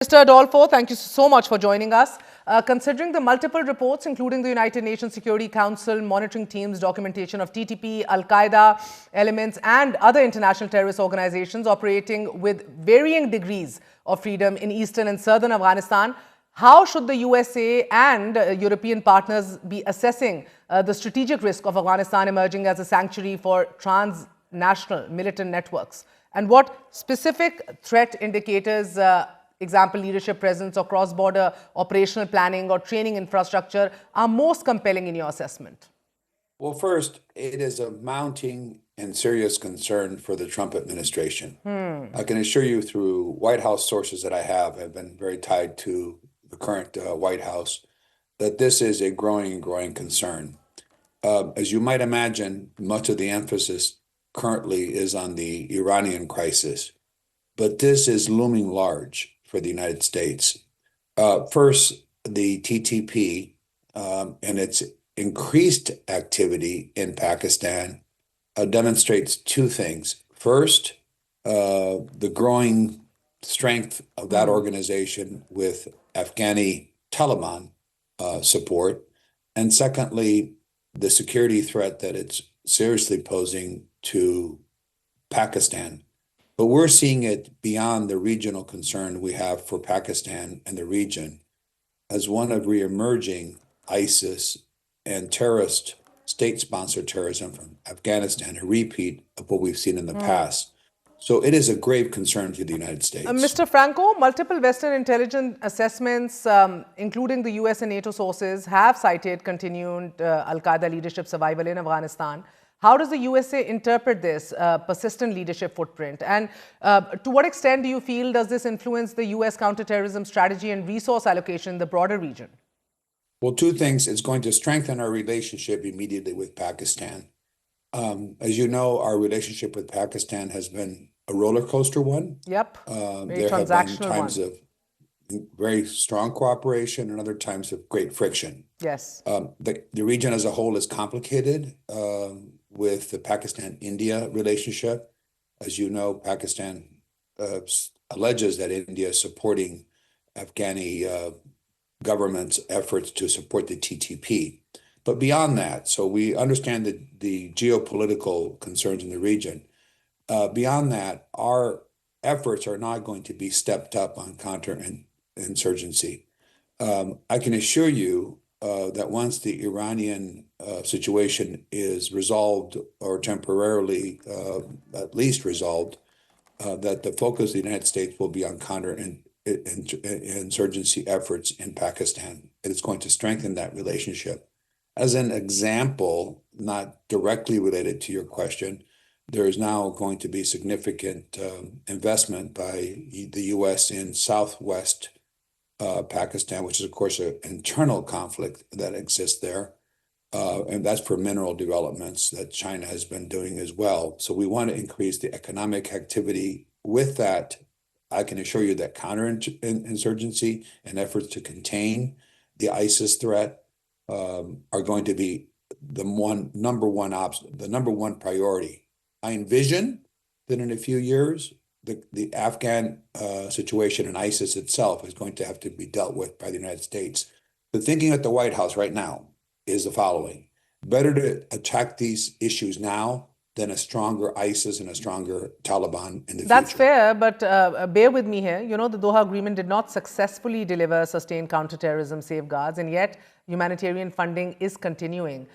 Mr. Adolfo, thank you so much for joining us. Considering the multiple reports, including the United Nations Security Council monitoring team's documentation of TTP, Al-Qaeda elements and other international terrorist organizations operating with varying degrees of freedom in eastern and southern Afghanistan, how should the USA and European partners be assessing the strategic risk of Afghanistan emerging as a sanctuary for transnational militant networks? And what specific threat indicators example, leadership presence or cross-border operational planning or training infrastructure are most compelling in your assessment? Well, first, it is a mounting and serious concern for the Trump administration. I can assure you through White House sources that I have been very tied to the current White House, that this is a growing concern. As you might imagine, much of the emphasis currently is on the Iranian crisis, but this is looming large for the United States. First, the TTP and its increased activity in Pakistan demonstrates two things. First, the growing strength of that organization with Afghani Taliban support. And secondly, the security threat that it's seriously posing to Pakistan. But we're seeing it beyond the regional concern we have for Pakistan and the region as one of reemerging ISIS and terrorist state-sponsored terrorism from Afghanistan, a repeat of what we've seen in the past. So it is a grave concern to the United States. Mr. Franco, multiple Western intelligence assessments, including the US and NATO sources, have cited continued Al-Qaeda leadership survival in Afghanistan. How does the USA interpret this persistent leadership footprint? And to what extent do you feel does this influence the US counterterrorism strategy and resource allocation in the broader region? Well, two things. It's going to strengthen our relationship immediately with Pakistan. As you know, our relationship with Pakistan has been a roller coaster one. Yep. There have been times of very strong cooperation and other times of great friction. Yes. The region as a whole is complicated with the Pakistan-India relationship. As you know, Pakistan alleges that India is supporting Afghani government's efforts to support the TTP. But beyond that, so we understand the geopolitical concerns in the region. Beyond that, our efforts are not going to be stepped up on counterinsurgency. I can assure you that once the Iranian situation is resolved or temporarily at least resolved, that the focus of the United States will be on counterinsurgency efforts in Pakistan. It is going to strengthen that relationship. As an example, not directly related to your question, there is now going to be significant investment by the U.S. in southwest Pakistan, which is, of course, an internal conflict that exists there. And that's for mineral developments that China has been doing as well. So we want to increase the economic activity. With that, I can assure you that counterinsurgency and efforts to contain the ISIS threat are going to be the number one priority. I envision that in a few years, the Afghan situation and ISIS itself is going to have to be dealt with by the United States. The thinking at the White House right now is the following: better to attack these issues now than a stronger ISIS and a stronger Taliban in the future. That's fair, but bear with me here. You know, the Doha Agreement did not successfully deliver sustained counterterrorism safeguards, and yet humanitarian funding is continuing.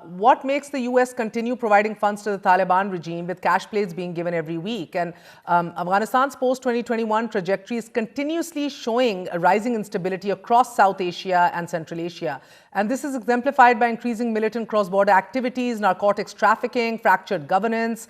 What makes the US continue providing funds to the Taliban regime with cash plates being given every week? And Afghanistan's post-2021 trajectory is continuously showing a rising instability across South Asia and Central Asia. And this is exemplified by increasing militant cross-border activities, narcotics trafficking, fractured governance,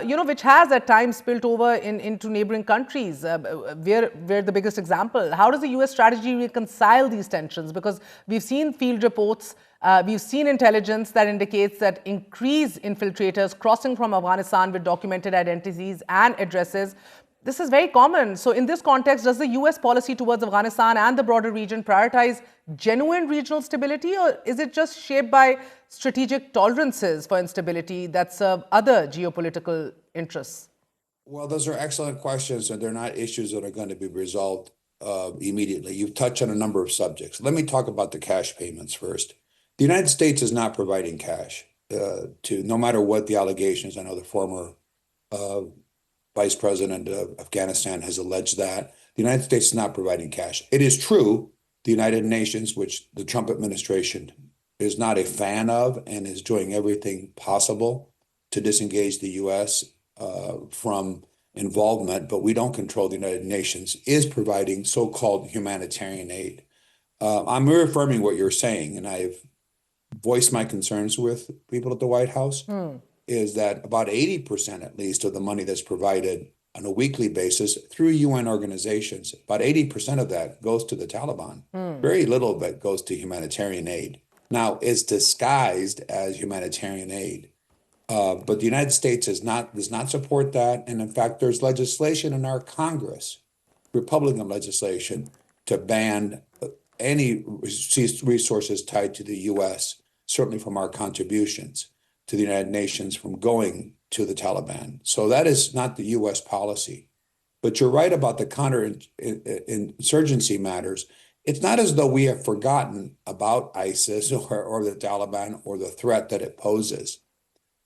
which has at times spilled over into neighboring countries. We're the biggest example. How does the US strategy reconcile these tensions? Because we've seen field reports, we've seen intelligence that indicates that increased infiltrators crossing from Afghanistan with documented identities and addresses. This is very common. So in this context, does the US policy towards Afghanistan and the broader region prioritize genuine regional stability, or is it just shaped by strategic tolerances for instability that serve other geopolitical interests? Well, those are excellent questions, and they're not issues that are going to be resolved immediately. You've touched on a number of subjects. Let me talk about the cash payments first. The United States is not providing cash to, no matter what the allegations. I know the former uh, vice president of Afghanistan has alleged that. The United States is not providing cash. It is true, the United Nations, which the Trump administration is not a fan of and is doing everything possible to disengage the U.S. From involvement, but we don't control the United Nations, is providing so-called humanitarian aid. I'm reaffirming what you're saying, and I've voiced my concerns with people at the White House, is that about 80% at least of the money that's provided on a weekly basis through UN organizations, about 80% of that goes to the Taliban. Very little of it goes to humanitarian aid. Now, it's disguised as humanitarian aid, but the United States does not support that. And in fact, there's legislation in our Congress, Republican legislation, to ban any resources tied to the U.S., certainly from our contributions to the United Nations, from going to the Taliban. So that is not the U.S. policy. But you're right about the counterinsurgency matters. It's not as though we have forgotten about ISIS or the Taliban or the threat that it poses.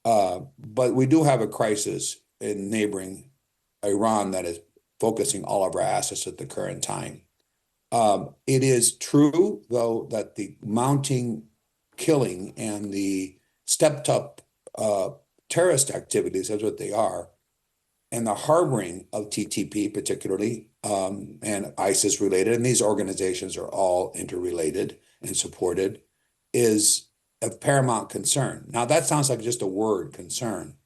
But we do have a crisis in neighboring Iran that is focusing all of our assets at the current time. It is true, though, that the mounting killing and the stepped up terrorist activities, that's what they are, and the harboring of TTP particularly, and ISIS related, and these organizations are all interrelated and supported, is of paramount concern. Now, that sounds like just a word, concern.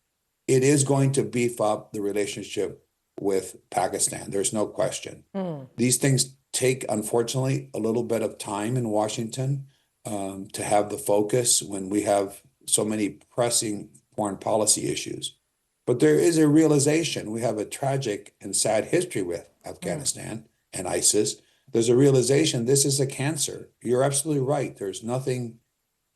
It is going to beef up the relationship with Pakistan. There's no question. These things take, unfortunately, a little bit of time in Washington to have the focus when we have so many pressing foreign policy issues. But there is a realization. We have a tragic and sad history with Afghanistan and ISIS. There's a realization this is a cancer. You're absolutely right. There's nothing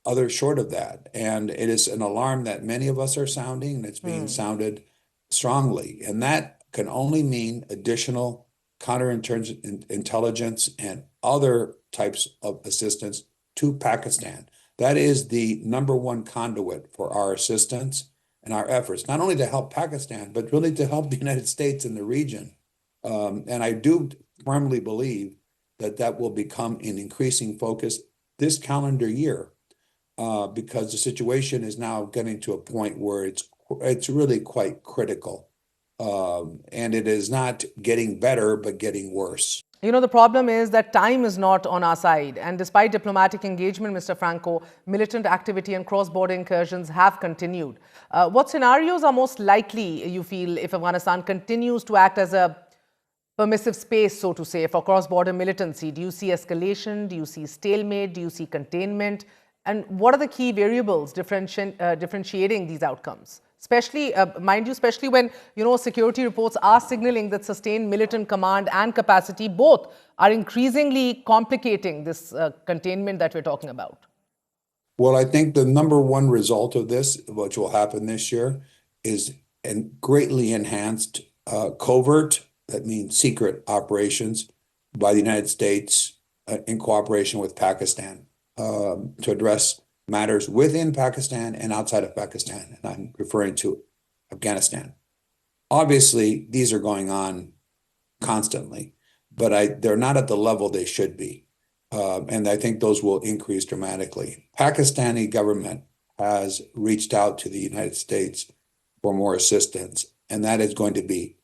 other short of that. And it is an alarm that many of us are sounding, and it's being sounded strongly. And that can only mean additional counterintelligence and other types of assistance to Pakistan. That is the number one conduit for our assistance and our efforts, not only to help Pakistan, but really to help the United States in the region. And I do firmly believe that that will become an increasing focus this calendar year, because the situation is now getting to a point where it's really quite critical. And it is not getting better, but getting worse. You know, the problem is that time is not on our side. And despite diplomatic engagement, Mr. Franco, militant activity and cross-border incursions have continued. What scenarios are most likely, you feel, if Afghanistan continues to act as a permissive space, so to say, for cross-border militancy? Do you see escalation? Do you see stalemate? Do you see containment? And what are the key variables differentiating these outcomes? Especially, mind you, especially when, you know, security reports are signaling that sustained militant command and capacity both are increasingly complicating this containment that we're talking about. Well, I think the number one result of this, which will happen this year, is a greatly enhanced covert, that means secret operations by the United States in cooperation with Pakistan to address matters within Pakistan and outside of Pakistan. And I'm referring to Afghanistan. Obviously, these are going on constantly, but they're not at the level they should be. And I think those will increase dramatically. Pakistani government has reached out to the United States for more assistance, and that is going to be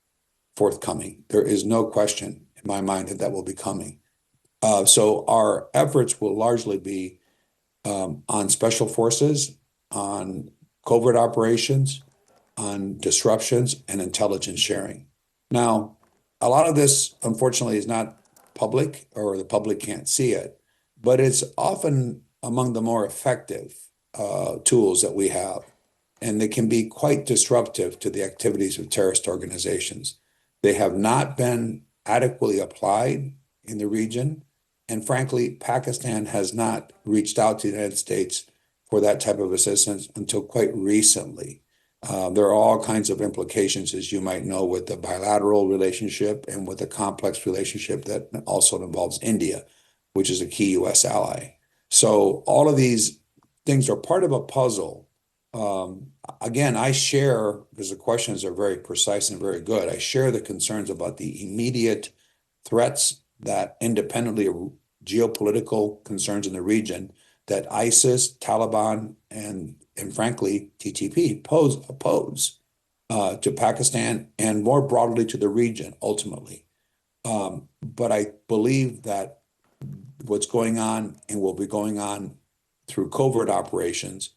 forthcoming. There is no question in my mind that that will be coming. So our efforts will largely be on special forces, on covert operations, on disruptions, and intelligence sharing. Now, a lot of this, unfortunately, is not public, or the public can't see it, but it's often among the more effective tools that we have, and they can be quite disruptive to the activities of terrorist organizations. They have not been adequately applied in the region. And frankly, Pakistan has not reached out to the United States for that type of assistance until quite recently. There are all kinds of implications, as you might know, with the bilateral relationship and with the complex relationship that also involves India, which is a key U.S. ally. So all of these things are part of a puzzle. Again, I share, because the questions are very precise and very good, I share the concerns about the immediate threats that independently of geopolitical concerns in the region that ISIS, Taliban, and frankly, TTP oppose to Pakistan and more broadly to the region ultimately. But I believe that what's going on and will be going on through covert operations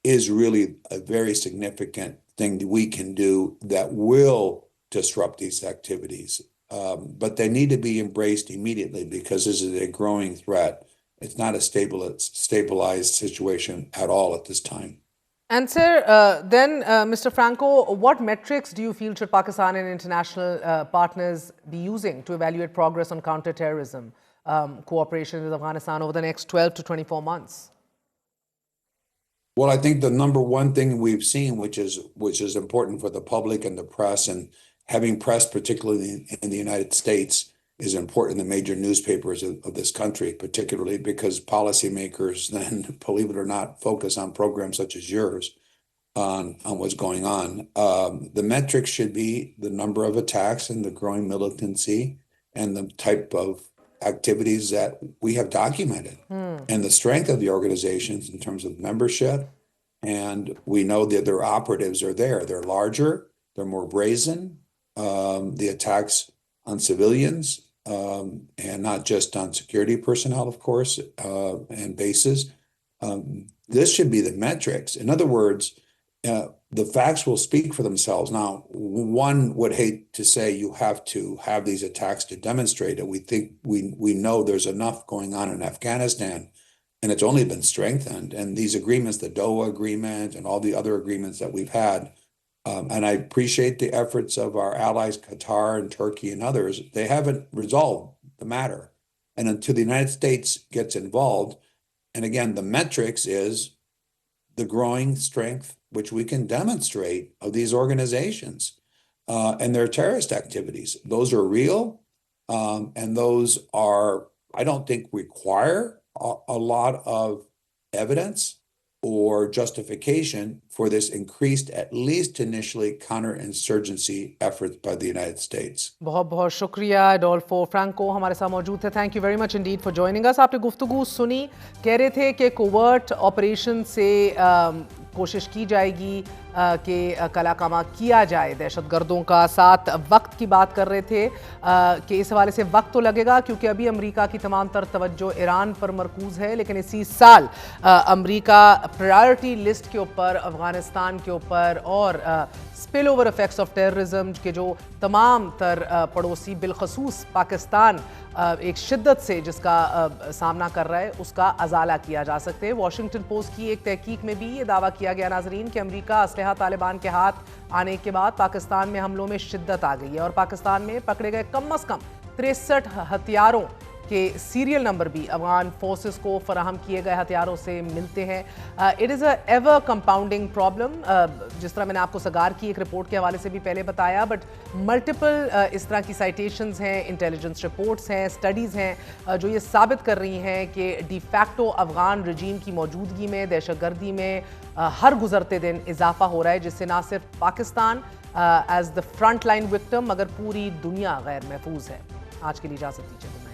is really a very significant thing that we can do that will disrupt these activities. But they need to be embraced immediately because this is a growing threat. It's not a stabilized situation at all at this time. And sir, then Mr. Franco, what metrics do you feel should Pakistan and international partners be using to evaluate progress on counterterrorism cooperation with Afghanistan over the next 12 to 24 months? Well, I think the number one thing we've seen, which is important for the public and the press, and having press, particularly in the United States, is important in the major newspapers of this country, particularly because policymakers then, believe it or not, focus on programs such as yours on what's going on. The metrics should be the number of attacks and the growing militancy and the type of activities that we have documented and the strength of the organizations in terms of membership. And we know that their operatives are there. They're larger, they're more brazen. The attacks on civilians and not just on security personnel, of course, and bases. This should be the metrics. In other words, the facts will speak for themselves. Now, one would hate to say you have to have these attacks to demonstrate it. We think we know there's enough going on in Afghanistan, and it's only been strengthened. And these agreements, the Doha agreement and all the other agreements that we've had, and I appreciate the efforts of our allies, Qatar and Turkey and others, they haven't resolved the matter. And until the United States gets involved, and again, the metrics is the growing strength which we can demonstrate of these organizations and their terrorist activities. Those are real, and those are, I don't think, require a lot of evidence or justification for this increased, at least initially, counterinsurgency efforts by the United States. बहुत बहुत शुक्रिया Adolfo Franco हमारे साथ मौजूद थे. Thank you very much Indeed for joining us. आपने गुफ्तगू सुनी, कह रहे थे कि कोवर्ट ऑपरेशन से कोशिश की जाएगी कि कलाकामा किया जाए दहशतगर्दों का. साथ वक्त की बात कर रहे थे कि इस हवाले से वक्त तो लगेगा क्योंकि अभी अमेरिका की तमाम तर तवज्जो ईरान पर मरकूज़ है, लेकिन इसी साल अमेरिका प्रायोरिटी लिस्ट के ऊपर अफ़गानिस्तान के ऊपर और spill over effects of terrorism के जो तमाम तर पड़ोसी बिलखसूस पाकिस्तान एक शिद्दत से जिसका सामना कर रहा है उसका अजाला किया जा सकते हैं. वॉशिंगटन पोस्ट की एक तहकीक में भी ये दावा किया गया नाजरीन कि अमेरिका असलहा तालिबान के हाथ आने के बाद पाकिस्तान में हमलों में शिद्दत आ गई है और पाकिस्तान में पकड़े गए कम अज़ कम 63 हथियारों के सीरियल नंबर भी अफगान फोर्सेस को फराहम किए गए हथियारों से मिलते हैं. It is a ever compounding problem. जिस तरह मैंने आपको सगार की एक रिपोर्ट के हवाले से भी पहले बताया, बट मल्टीपल इस तरह की साइटेशंस हैं, इंटेलिजेंस रिपोर्ट्स हैं, स्टडीज़ हैं जो ये साबित कर रही हैं कि डिफैक्टो अफगान रजीम की मौजूदगी में दहशतगर्दी में हर गुजरते दिन इजाफा हो रहा है, जिससे ना सिर्फ Pakistan as the front line victim मगर पूरी दुनिया गैर महफूज है. आज के लिए इजाज़त दीजिए.